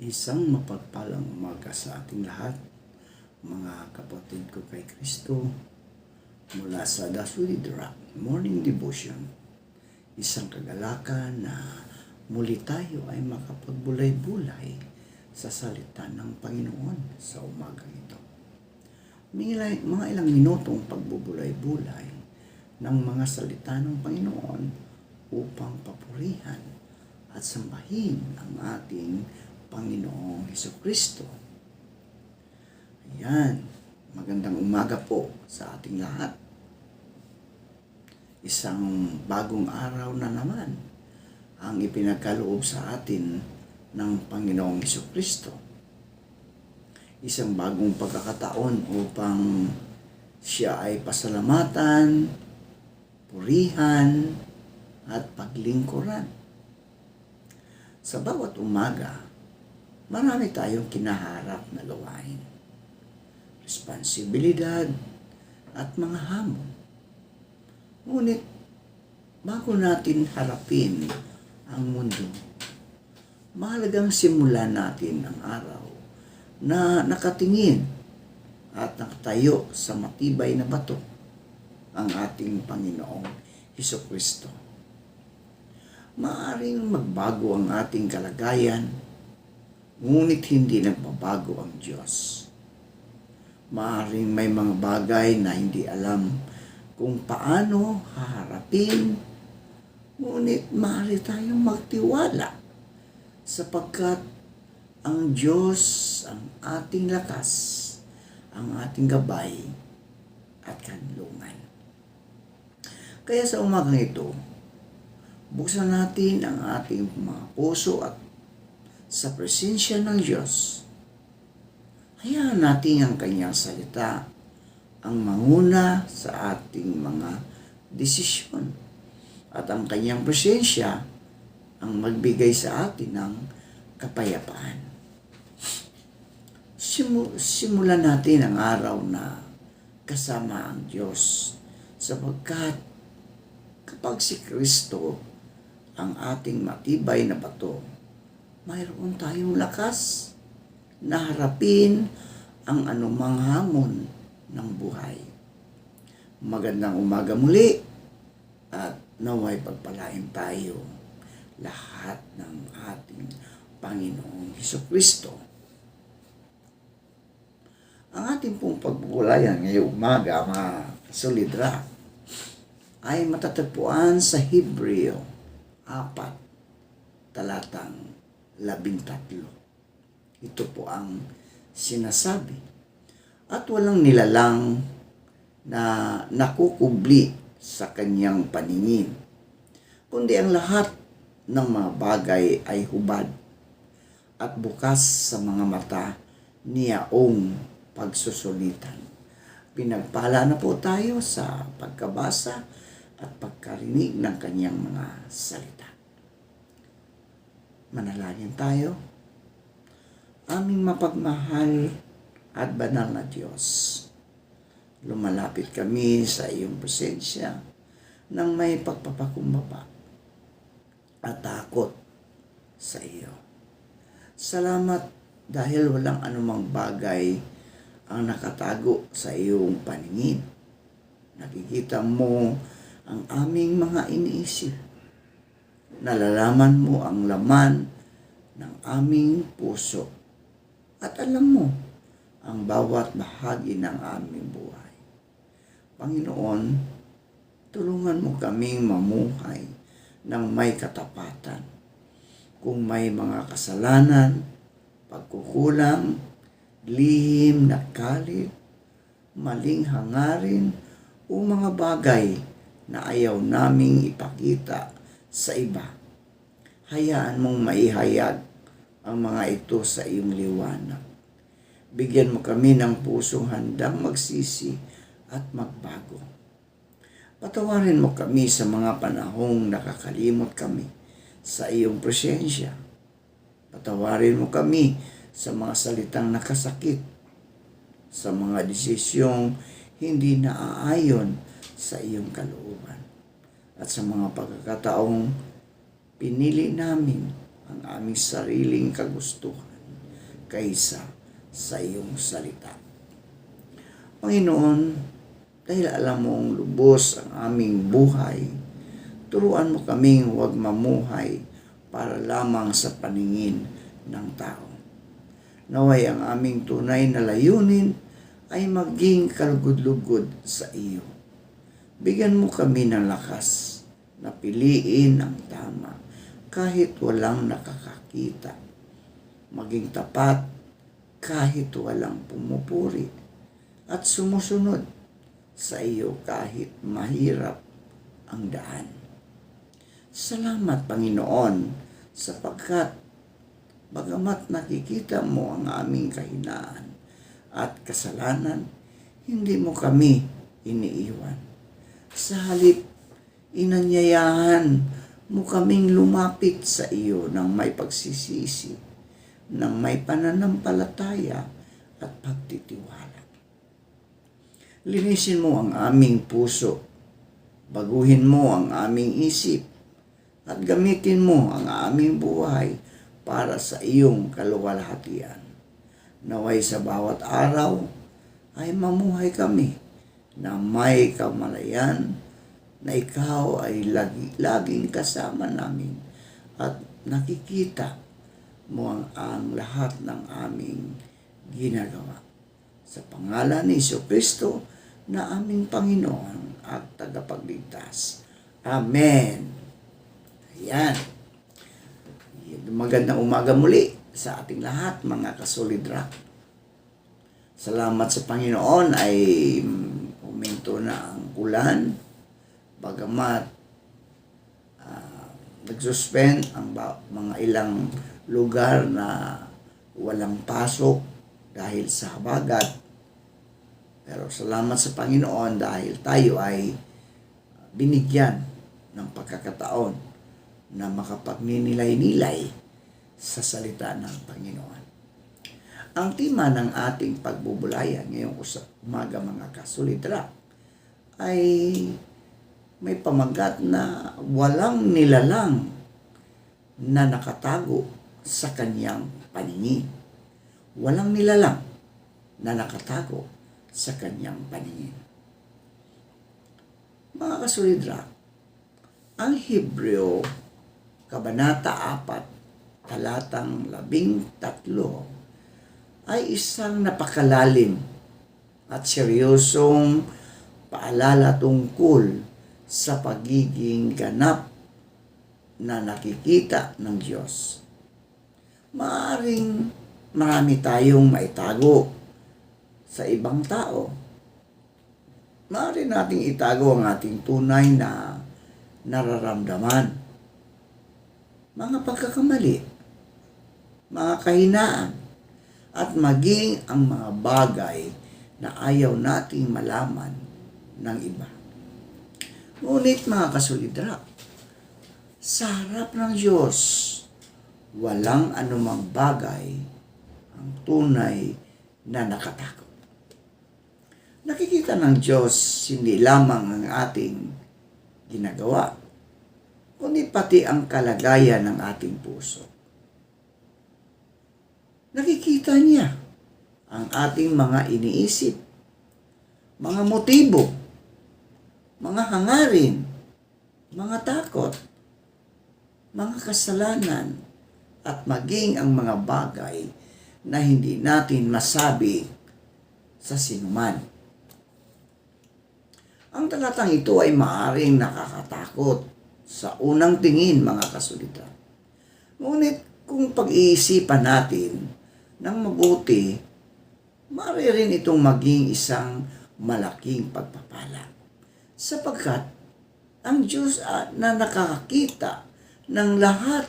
Isang mapagpalang umaga sa ating lahat, mga kapatid ko kay Kristo, mula sa The Solid Rock Morning Devotion. Isang kagalakan na muli tayo ay makapagbulay-bulay sa salita ng Panginoon sa umagang ito. Mga ilang minutong pagbubulay-bulay ng mga salita ng Panginoon upang papurihan at sambahin ang ating Panginoong Hesukristo. Ayan, magandang umaga po sa ating lahat. Isang bagong araw na naman ang ipinagkaloob sa atin ng Panginoong Hesukristo. Isang bagong pagkakataon upang siya ay pasalamatan, purihan, at paglingkuran. Sa bawat umaga, marami tayong kinaharap na gawain, responsibilidad at mga hamon. Ngunit bago natin harapin ang mundo, mahalagang simulan natin ang araw na nakatingin at nakatayo sa matibay na bato, ang ating Panginoong Hesukristo. Maaaring magbago ang ating kalagayan, ngunit hindi nagbabago ang Diyos. Maaaring may mga bagay na hindi alam kung paano haharapin, ngunit maaari tayong magtiwala sapagkat ang Diyos ang ating lakas, ang ating gabay at kanlungan. Kaya sa umagang ito, buksan natin ang ating mga puso at sa presensya ng Diyos. Hayaan natin ang kanyang salita ang manguna sa ating mga desisyon at ang kanyang presensya ang magbigay sa atin ng kapayapaan. Simulan natin ang araw na kasama ang Diyos sapagkat kapag si Kristo ang ating matibay na bato, mayroon tayong lakas na harapin ang anumang hamon ng buhay. Magandang umaga muli at naway pagpalain tayo lahat ng ating Panginoong Hesukristo. Ang ating pong pagbubulayan ngayong umaga, mga Solid Rock, ay matatagpuan sa Hebreo 4, talatang 13. Ito po ang sinasabi. At walang nilalang na nakukubli sa kanyang paningin, kundi ang lahat ng mga bagay ay hubad at bukas sa mga mata niyaong pagsusulitan. Pinagpala na po tayo sa pagkabasa at pagkarinig ng kanyang mga salita. Manalangin tayo. Aming mapagmahal at banal na Diyos, lumalapit kami sa iyong presensya nang may pagpapakumbaba at takot sa iyo. Salamat dahil walang anumang bagay ang nakatago sa iyong paningin. Nakikita mo ang aming mga iniisip. Nalalaman mo ang laman ng aming puso. At alam mo ang bawat bahagi ng aming buhay. Panginoon, tulungan mo kaming mamuhay ng may katapatan. Kung may mga kasalanan, pagkukulang, lihim na galit, maling hangarin, o mga bagay na ayaw naming ipakita sa iba, hayaan mong maihayag ang mga ito sa iyong liwanag. Bigyan mo kami ng pusong handang magsisi at magbago. Patawarin mo kami sa mga panahong nakakalimot kami sa iyong presensya. Patawarin mo kami sa mga salitang nakasakit, sa mga desisyong hindi naaayon sa iyong kalooban, at sa mga pagkakataong pinili namin ang aming sariling kagustuhan. kaysa sa iyong salita. Panginoon, dahil alam mong lubos ang aming buhay, turuan mo kaming huwag mamuhay para lamang sa paningin ng tao. Naway ang aming tunay na layunin ay maging kalugod-lugod sa iyo. Bigyan mo kami ng lakas na piliin ang tama kahit walang nakakakita. Maging tapat kahit walang pumupuri at sumusunod sa iyo kahit mahirap ang daan. Salamat, Panginoon, sapagkat bagamat nakikita mo ang aming kahinaan at kasalanan, hindi mo kami iniiwan. Sa halip, inanyayahan mo kaming lumapit sa iyo ng may pagsisisi, ng may pananampalataya at pagtitiwala. Linisin mo ang aming puso, baguhin mo ang aming isip, at gamitin mo ang aming buhay para sa iyong kaluwalhatian. Naway sa bawat araw ay mamuhay kami na may kamalayan na ikaw ay laging kasama namin at nakikita mo ang lahat ng aming ginagawa. Sa pangalan ni Jesucristo na aming Panginoon at tagapagligtas. Amen. Ayan. Magandang umaga muli sa ating lahat, mga kasolid rock. Salamat sa Panginoon ay huminto na ang ulan. Bagamat nagsuspend ang mga ilang lugar na walang pasok dahil sa habagat. Pero salamat sa Panginoon dahil tayo ay binigyan ng pagkakataon na makapagninilay-nilay sa salita ng Panginoon. Ang tema ng ating pagbubulayan ngayong umaga, mga kasulidra, ay may pamagat na walang nilalang na nakatago sa kanyang paningin. Walang nilalang na nakatago sa kanyang paningin. Mga kasulidra, ang Hebreo Kabanata 4, talatang 13 ay isang napakalalim at seryosong paalala tungkol sa pagiging ganap na nakikita ng Diyos. Maaaring marami tayong maitago sa ibang tao. Maaari nating itago ang ating tunay na nararamdaman, mga pagkakamali, mga kahinaan, at maging ang mga bagay na ayaw nating malaman ng iba. Ngunit mga kasulidra, sa harap ng Diyos, walang anumang bagay ang tunay na nakatakot. Nakikita ng Diyos hindi lamang ang ating ginagawa, kundi pati ang kalagayan ng ating puso. Nakikita niya ang ating mga iniisip, mga motibo, mga hangarin, mga takot, mga kasalanan, at maging ang mga bagay na hindi natin masabi sa sinuman. Ang talatang ito ay maaaring nakakatakot sa unang tingin, mga kasulita. Ngunit kung pag-iisipan natin ng mabuti, maaari rin itong maging isang malaking pagpapala. Sapagkat ang Diyos na nakakakita ng lahat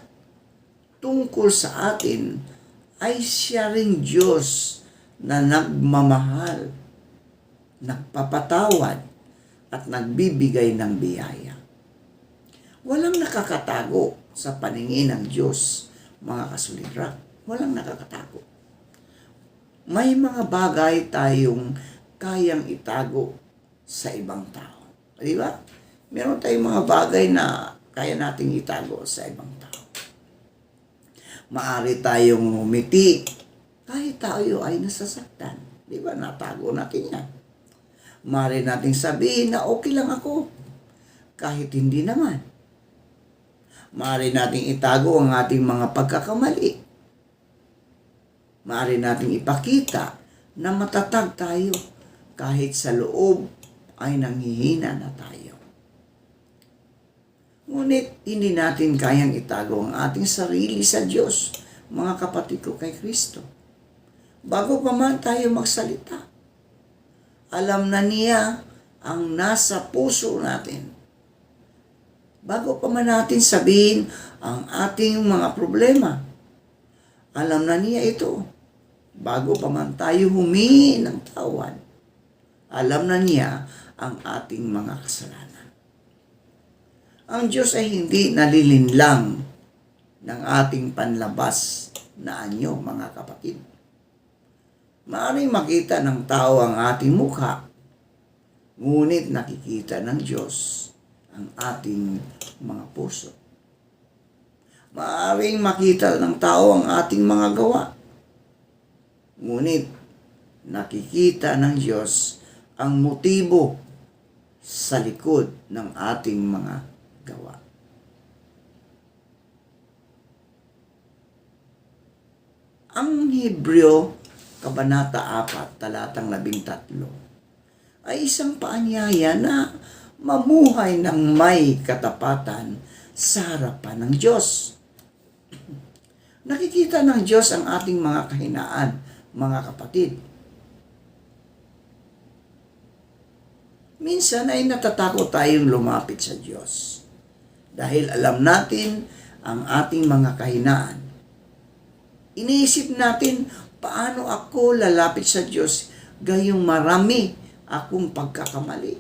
tungkol sa atin ay siya ring Diyos na nagmamahal, nagpapatawad, at nagbibigay ng biyaya. Walang nakakatago sa paningin ng Diyos, mga kasulidra. Walang nakakatago. May mga bagay tayong kayang itago sa ibang tao. Di ba? Meron tayong mga bagay na kaya nating itago sa ibang tao. Maari tayong umiti kahit tayo ay nasasaktan. Di ba? Natago natin yan. Maaari nating sabihin na okay lang ako, kahit hindi naman. Maaari nating itago ang ating mga pagkakamali. Maaari nating ipakita na matatag tayo, kahit sa loob ay nanghihina na tayo. Ngunit hindi natin kayang itago ang ating sarili sa Diyos, mga kapatid ko kay Kristo. Bago pa man tayo magsalita, alam na niya ang nasa puso natin. Bago pa man natin sabihin ang ating mga problema, alam na niya ito. Bago pa man tayo humingi ng tawad, alam na niya ang ating mga kasalanan. Ang Diyos ay hindi nalilinlang ng ating panlabas na anyo, mga kapatid. Maaaring makita ng tao ang ating mukha, ngunit nakikita ng Diyos ang ating mga puso. Maaaring makita ng tao ang ating mga gawa, ngunit nakikita ng Diyos ang motibo sa likod ng ating mga gawa. Ang Hebreo, Kabanata 4, talatang 13, ay isang paanyaya na mamuhay ng may katapatan sa harapan ng Diyos. Nakikita ng Diyos ang ating mga kahinaan, mga kapatid. Minsan ay natatakot tayong lumapit sa Diyos dahil alam natin ang ating mga kahinaan. Iniisip natin, paano ako lalapit sa Diyos gayong marami akong pagkakamali?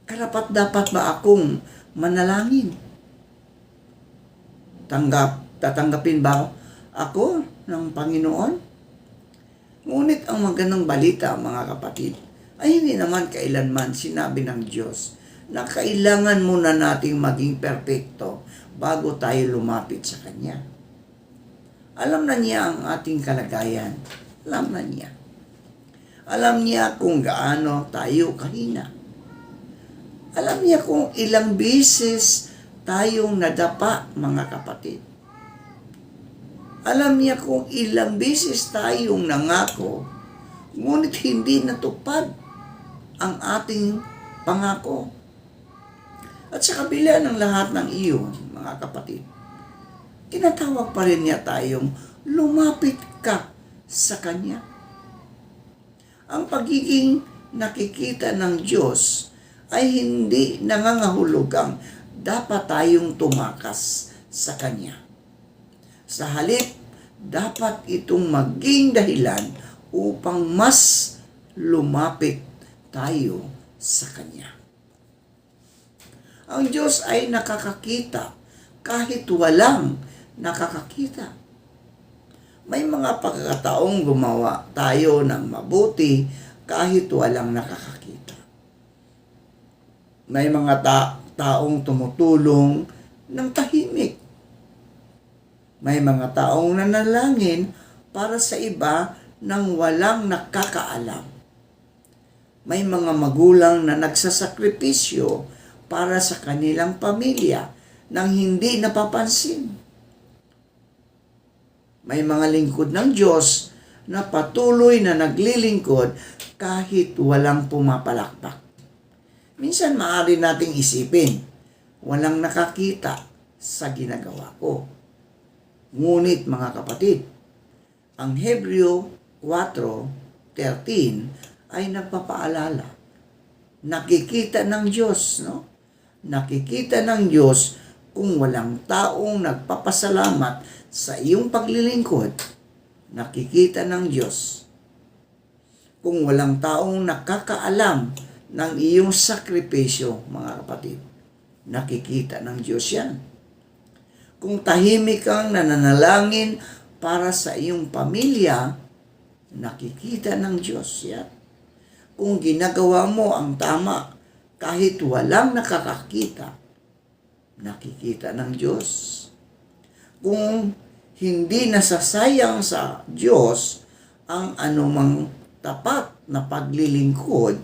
Karapat-dapat ba akong manalangin? Tatanggapin ba ako ng Panginoon? Ngunit ang magandang balita, mga kapatid, ay hindi naman kailanman sinabi ng Diyos na kailangan muna nating maging perpekto bago tayo lumapit sa Kanya. Alam na niya ang ating kalagayan. Alam na niya. Alam niya kung gaano tayo kahina. Alam niya kung ilang beses tayong nadapa, mga kapatid. Alam niya kung ilang beses tayong nangako, ngunit hindi natupad ang ating pangako. At sa kabila ng lahat ng iyon, mga kapatid, tinatawag pa rin niya tayong lumapit ka sa Kanya. Ang pagiging nakikita ng Diyos ay hindi nangangahulugang dapat tayong tumakas sa Kanya. Sa halip, dapat itong maging dahilan upang mas lumapit tayo sa Kanya. Ang Diyos ay nakakakita kahit walang nakakakita. May mga pagkakataong gumawa tayo ng mabuti kahit walang nakakakita. May mga taong tumutulong ng tahimik. May mga taong nanalangin para sa iba nang walang nakakaalam. May mga magulang na nagsasakripisyo para sa kanilang pamilya nang hindi napapansin. May mga lingkod ng Diyos na patuloy na naglilingkod kahit walang pumapalakpak. Minsan maaari nating isipin, walang nakakita sa ginagawa ko. Ngunit mga kapatid, ang Hebreo 4:13 ay nagpapaalala. Nakikita ng Diyos, no? Nakikita ng Diyos kung walang taong nagpapasalamat sa iyong paglilingkod. Nakikita ng Diyos kung walang taong nakakaalam ng iyong sakripisyo, mga kapatid. Nakikita ng Diyos yan. Kung tahimik kang nananalangin para sa iyong pamilya, nakikita ng Diyos yan. Kung ginagawa mo ang tama kahit walang nakakakita, nakikita ng Diyos. Kung Hindi nasasayang sa Diyos ang anumang tapat na paglilingkod.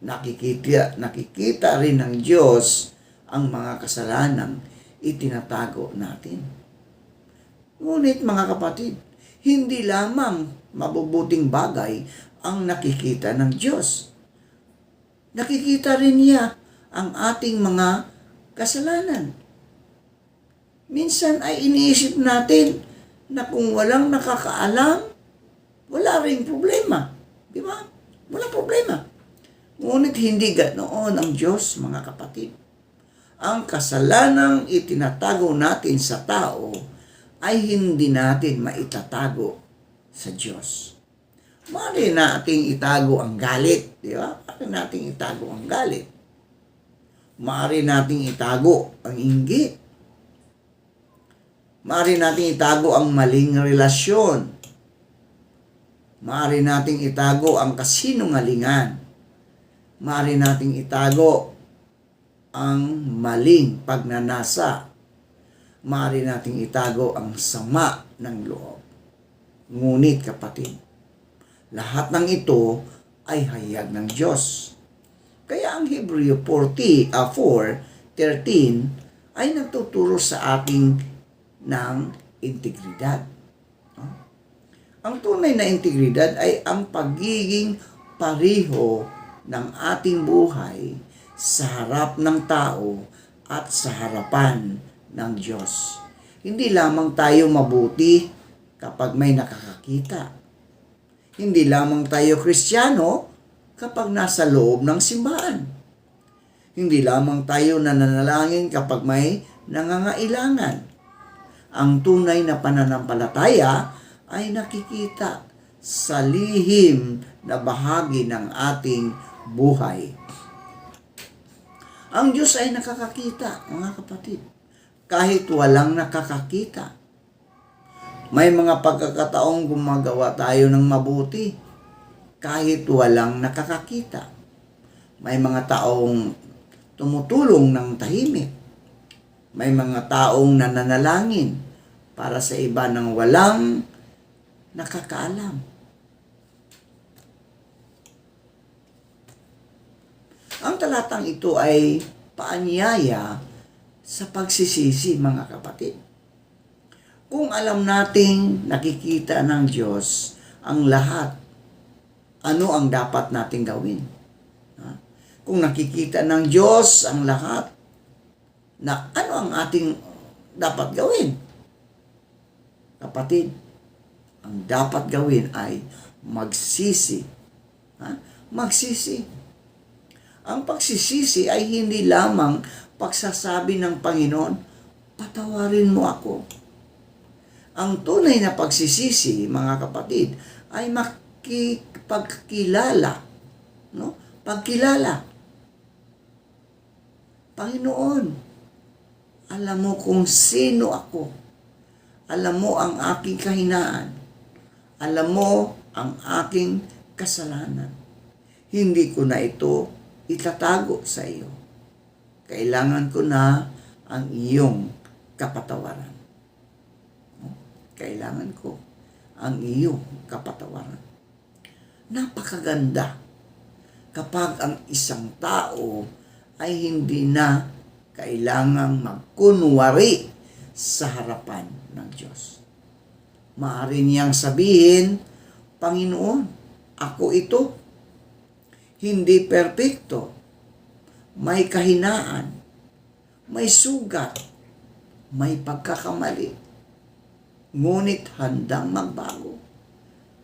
Nakikita rin ng Diyos ang mga kasalanang itinatago natin. Ngunit mga kapatid, hindi lamang mabubuting bagay ang nakikita ng Diyos. Nakikita rin niya ang ating mga kasalanan. Minsan ay iniisip natin na kung walang nakakaalam, wala ring problema. Di ba? Walang problema. Ngunit hindi ganoon ang Diyos, mga kapatid. Ang kasalanang itinatago natin sa tao ay hindi natin maitatago sa Diyos. Maaari nating itago ang galit, di ba? Maaari nating itago ang galit. Maaari nating itago ang inggit. Maaari nating itago ang maling relasyon. Maaari nating itago ang kasinungalingan. Maaari nating itago ang maling pagnanasa. Maaari nating itago ang sama ng loob. Ngunit kapatid, lahat ng ito ay hayag ng Diyos. Kaya ang Hebreo 4:13 ay nagtuturo sa ating ng integridad. Ang tunay na integridad ay ang pagiging pareho ng ating buhay sa harap ng tao at sa harapan ng Diyos. Hindi lamang tayo mabuti kapag may nakakakita. Hindi lamang tayo Kristiyano kapag nasa loob ng simbahan. Hindi lamang tayo nananalangin kapag may nangangailangan. Ang tunay na pananampalataya ay nakikita sa lihim na bahagi ng ating buhay. Ang Diyos ay nakakakita, mga kapatid, kahit walang nakakakita. May mga pagkakataong gumagawa tayo ng mabuti kahit walang nakakakita. May mga taong tumutulong ng tahimik. May mga taong nananalangin para sa iba ng walang nakakaalam. Ang talatang ito ay paanyaya sa pagsisisi, mga kapatid. Kung alam nating nakikita ng Diyos ang lahat, ano ang dapat nating gawin? Kung nakikita ng Diyos ang lahat, na ano ang ating dapat gawin? Kapatid, ang dapat gawin ay magsisi. Magsisi. Ang pagsisisi ay hindi lamang pagsasabi ng Panginoon, patawarin mo ako. Ang tunay na pagsisisi, mga kapatid, ay makipagkilala. No? Pagkilala. Panginoon, alam mo kung sino ako. Alam mo ang aking kahinaan. Alam mo ang aking kasalanan. Hindi ko na ito itatago sa iyo. Kailangan ko na ang iyong kapatawaran. Kailangan ko ang iyong kapatawaran. Napakaganda kapag ang isang tao ay hindi na kailangang magkunwari sa harapan ng Diyos. Maaari niyang sabihin, Panginoon, ako ito. Hindi perpekto. May kahinaan. May sugat. May pagkakamali. Ngunit handang magbago.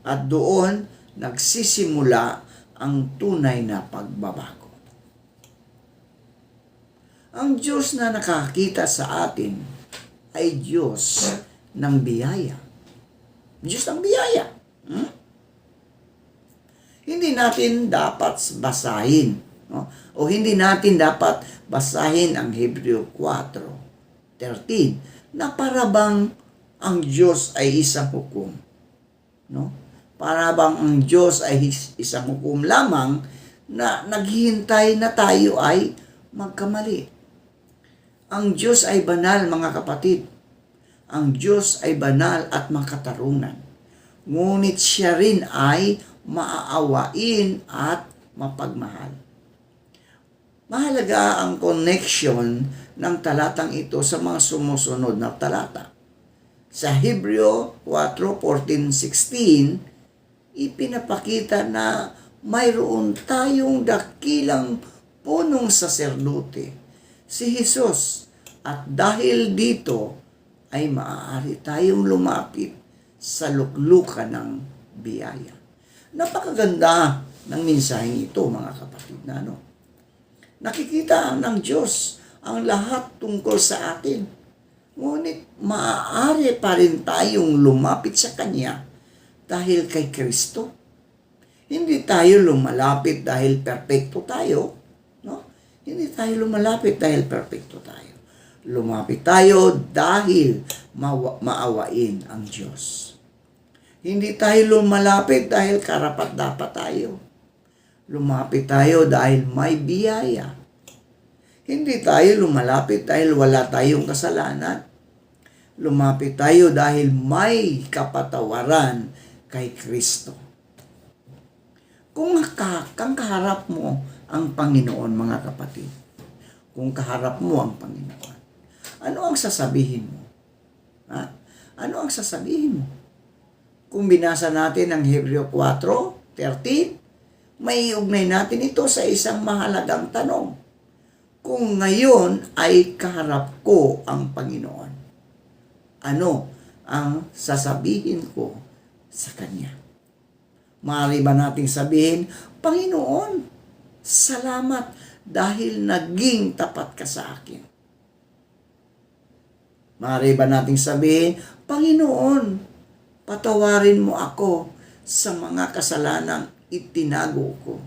At doon nagsisimula ang tunay na pagbabago. Ang Diyos na nakakita sa atin ay Diyos ng biyaya. Diyos ng biyaya. Hindi natin dapat basahin, no? O hindi natin dapat basahin ang Hebreo 4:13 na para bang ang Diyos ay isang hukom. No? Para bang ang Diyos ay isang hukom lamang na naghihintay na tayo ay magkamali. Ang Diyos ay banal, mga kapatid. Ang Diyos ay banal at makatarungan. Ngunit siya rin ay maaawain at mapagmahal. Mahalaga ang connection ng talatang ito sa mga sumusunod na talata. Sa Hebreo 4:14-16, ipinapakita na mayroon tayong dakilang punong saserdote, si Jesus, at dahil dito ay maaari tayong lumapit sa luklukan ng biyaya. Napakaganda ng mensaheng ito, mga kapatid na nakikita ng Diyos ang lahat tungkol sa atin. Ngunit maaari pa rin tayong lumapit sa Kanya dahil kay Kristo. Hindi tayo lumalapit dahil perpekto tayo. No? Hindi tayo lumalapit dahil perpekto tayo. Lumapit tayo dahil maawain ang Diyos. Hindi tayo lumalapit dahil karapat-dapat tayo. Lumapit tayo dahil may biyaya. Hindi tayo lumalapit dahil wala tayong kasalanan. Lumapit tayo dahil may kapatawaran kay Kristo. Kung kaharap mo ang Panginoon, mga kapatid, kung kaharap mo ang Panginoon, ano ang sasabihin mo? Ha? Ano ang sasabihin mo? Kung binasa natin ang Hebreo 4:13, may iugnay natin ito sa isang mahalagang tanong. Kung ngayon ay kaharap ko ang Panginoon, ano ang sasabihin ko sa Kanya? Maaari ba nating sabihin, Panginoon, salamat dahil naging tapat ka sa akin? Maaari ba nating sabihin, Panginoon, patawarin mo ako sa mga kasalanang itinago ko.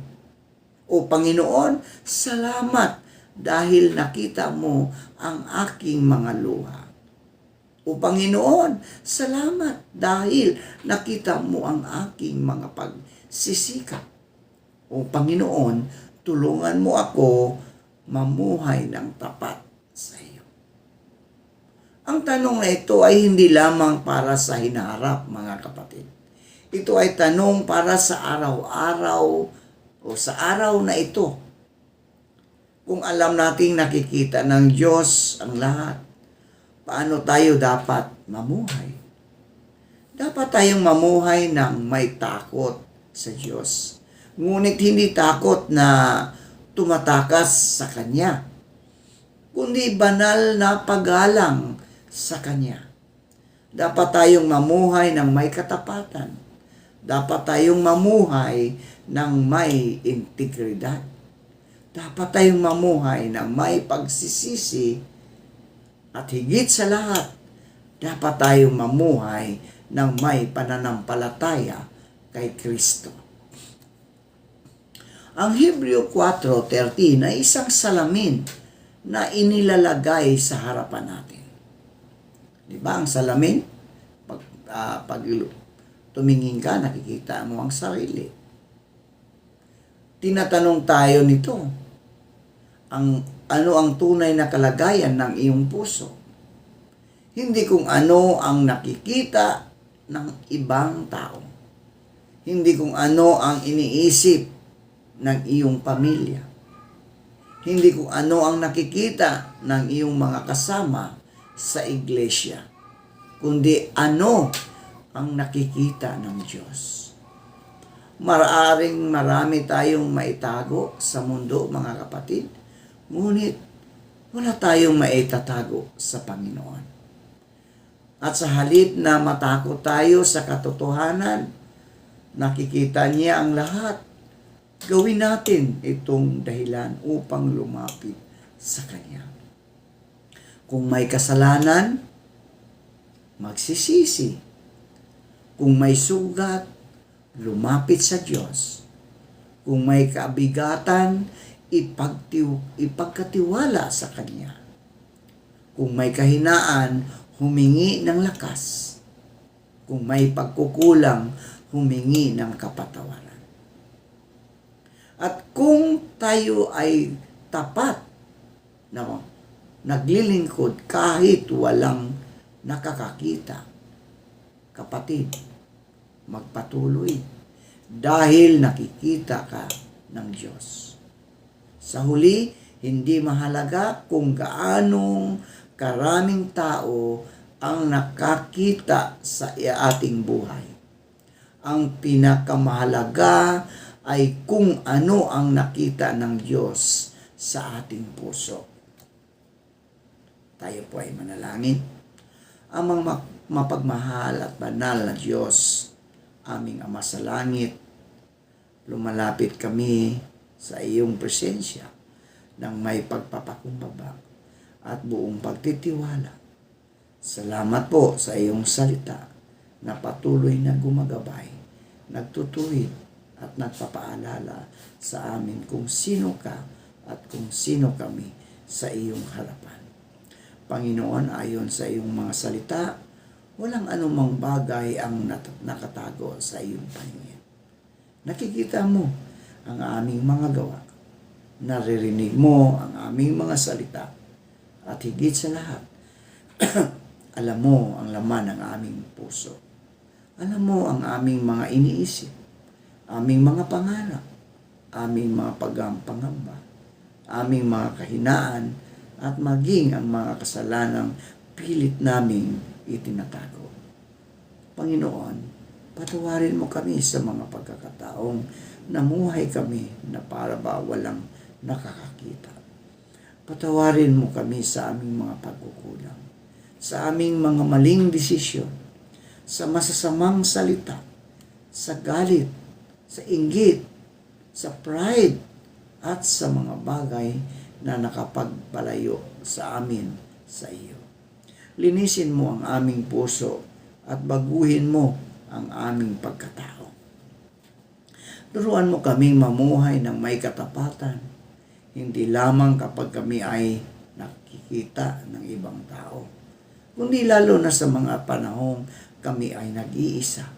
O Panginoon, salamat dahil nakita mo ang aking mga luha. O Panginoon, salamat dahil nakita mo ang aking mga pagsisikap. O Panginoon, tulungan mo ako mamuhay ng tapat sa iyo. Ang tanong na ito ay hindi lamang para sa hinaharap, mga kapatid. Ito ay tanong para sa araw-araw o sa araw na ito. Kung alam nating nakikita ng Diyos ang lahat, paano tayo dapat mamuhay? Dapat tayong mamuhay ng may takot sa Diyos. Ngunit hindi takot na tumatakas sa Kanya, kundi banal na paggalang sa Kanya. Dapat tayong mamuhay ng may katapatan. Dapat tayong mamuhay ng may integridad. Dapat tayong mamuhay ng may pagsisisi. At higit sa lahat, dapat tayong mamuhay ng may pananampalataya kay Kristo. Ang Hebreo 4:13 ay isang salamin na inilalagay sa harapan natin. Di ba ang salamin? Pag tumingin ka, nakikita mo ang sarili. Tinatanong tayo nito, ano ang tunay na kalagayan ng iyong puso? Hindi kung ano ang nakikita ng ibang tao. Hindi kung ano ang iniisip ng iyong pamilya. Hindi kung ano ang nakikita ng iyong mga kasama sa iglesia, kundi ano ang nakikita ng Diyos. Maaaring marami tayong maitago sa mundo, mga kapatid, ngunit wala tayong maitatago sa Panginoon. At sa halip na matakot tayo sa katotohanan, nakikita niya ang lahat, gawin natin itong dahilan upang lumapit sa Kanya. Kung may kasalanan, magsisisi. Kung may sugat, lumapit sa Diyos. Kung may kabigatan, ipagkatiwala sa Kanya. Kung may kahinaan, humingi ng lakas. Kung may pagkukulang, humingi ng kapatawaran. At kung tayo ay tapat, naglilingkod kahit walang nakakakita. Kapatid, magpatuloy dahil nakikita ka ng Diyos. Sa huli, hindi mahalaga kung gaanong karaming tao ang nakakita sa ating buhay. Ang pinakamahalaga ay kung ano ang nakita ng Diyos sa ating puso. Tayo po ay manalangin. Amang mapagmahal at banal na Diyos, aming Ama sa langit, lumalapit kami sa iyong presensya ng may pagpapakumbaba at buong pagtitiwala. Salamat po sa iyong salita na patuloy na gumagabay, nagtutuwid at nagpapaalala sa amin kung sino ka at kung sino kami sa iyong harapan. Panginoon, ayon sa iyong mga salita, walang anumang bagay ang nakatago sa iyong paningin. Nakikita mo ang aming mga gawa. Naririnig mo ang aming mga salita. At higit sa lahat, alam mo ang laman ng aming puso. Alam mo ang aming mga iniisip, aming mga pangarap, aming mga pangamba, aming mga kahinaan, at maging ang mga kasalanang pilit naming itinatago. Panginoon, patawarin mo kami sa mga pagkakataong namuhay kami na para ba walang nakakakita. Patawarin mo kami sa aming mga pagkukulang, sa aming mga maling desisyon, sa masasamang salita, sa galit, sa inggit, sa pride, at sa mga bagay na nakapagpalayo sa amin sa iyo. Linisin mo ang aming puso at baguhin mo ang aming pagkatao. Turuan mo kaming mamuhay ng may katapatan, hindi lamang kapag kami ay nakikita ng ibang tao, kundi lalo na sa mga panahong kami ay nag-iisa.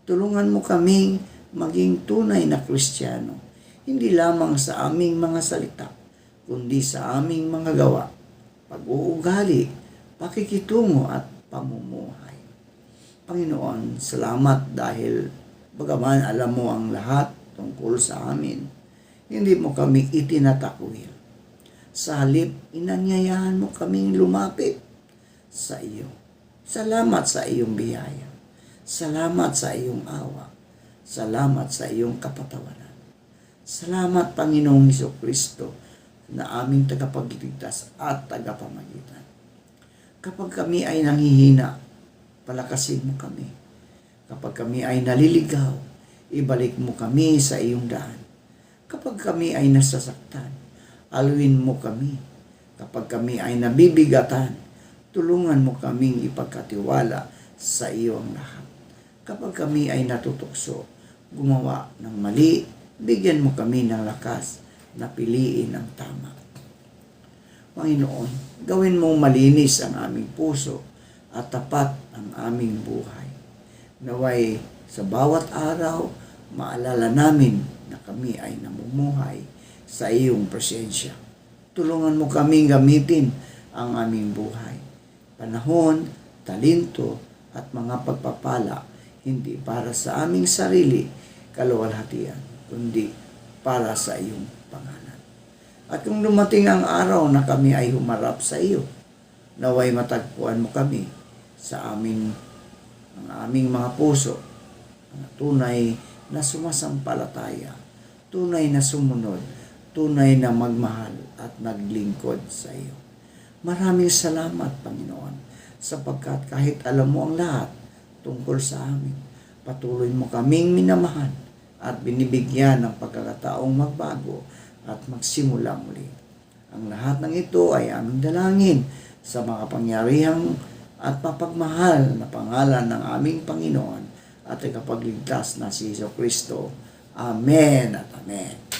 Tulungan mo kaming maging tunay na Kristiyano, hindi lamang sa aming mga salita, kundi sa aming mga gawa, pag-uugali, pakikitungo at pamumuhay. Panginoon, salamat dahil bagaman alam mo ang lahat tungkol sa amin, hindi mo kami itinatakwil. Sa halip, inanyayahan mo kaming lumapit sa iyo. Salamat sa iyong biyaya. Salamat sa iyong awa. Salamat sa iyong kapatawaran. Salamat, Panginoong Hesukristo, na aming tagapagligtas at tagapamagitan. Kapag kami ay nanghihina, palakasin mo kami. Kapag kami ay naliligaw, ibalik mo kami sa iyong daan. Kapag kami ay nasasaktan, aluin mo kami. Kapag kami ay nabibigatan, tulungan mo kaming ipagkatiwala sa iyo ang lahat. Kapag kami ay natutukso, gumawa ng mali, bigyan mo kami ng lakas na piliin ang tama. Panginoon, gawin mong malinis ang aming puso at tapat ang aming buhay. Naway sa bawat araw, maalala namin na kami ay namumuhay sa iyong presensya. Tulungan mo kaming gamitin ang aming buhay, panahon, talento at mga pagpapala, hindi para sa aming sarili kaluwalhatian, kundi para sa iyong pangalan. At kung dumating ang araw na kami ay humarap sa iyo, naway matagpuan mo kami sa aming mga puso, na tunay na sumasampalataya, tunay na sumunod, tunay na magmahal at naglingkod sa iyo. Maraming salamat, Panginoon, sapagkat kahit alam mo ang lahat tungkol sa amin, patuloy mo kaming minamahal at binibigyan ng pagkakataong magbago at magsimula muli. Ang lahat ng ito ay aming dalangin sa mga pangyarihang at mapagmahal na pangalan ng aming Panginoon at tagapagligtas na si Hesukristo. Amen at amen.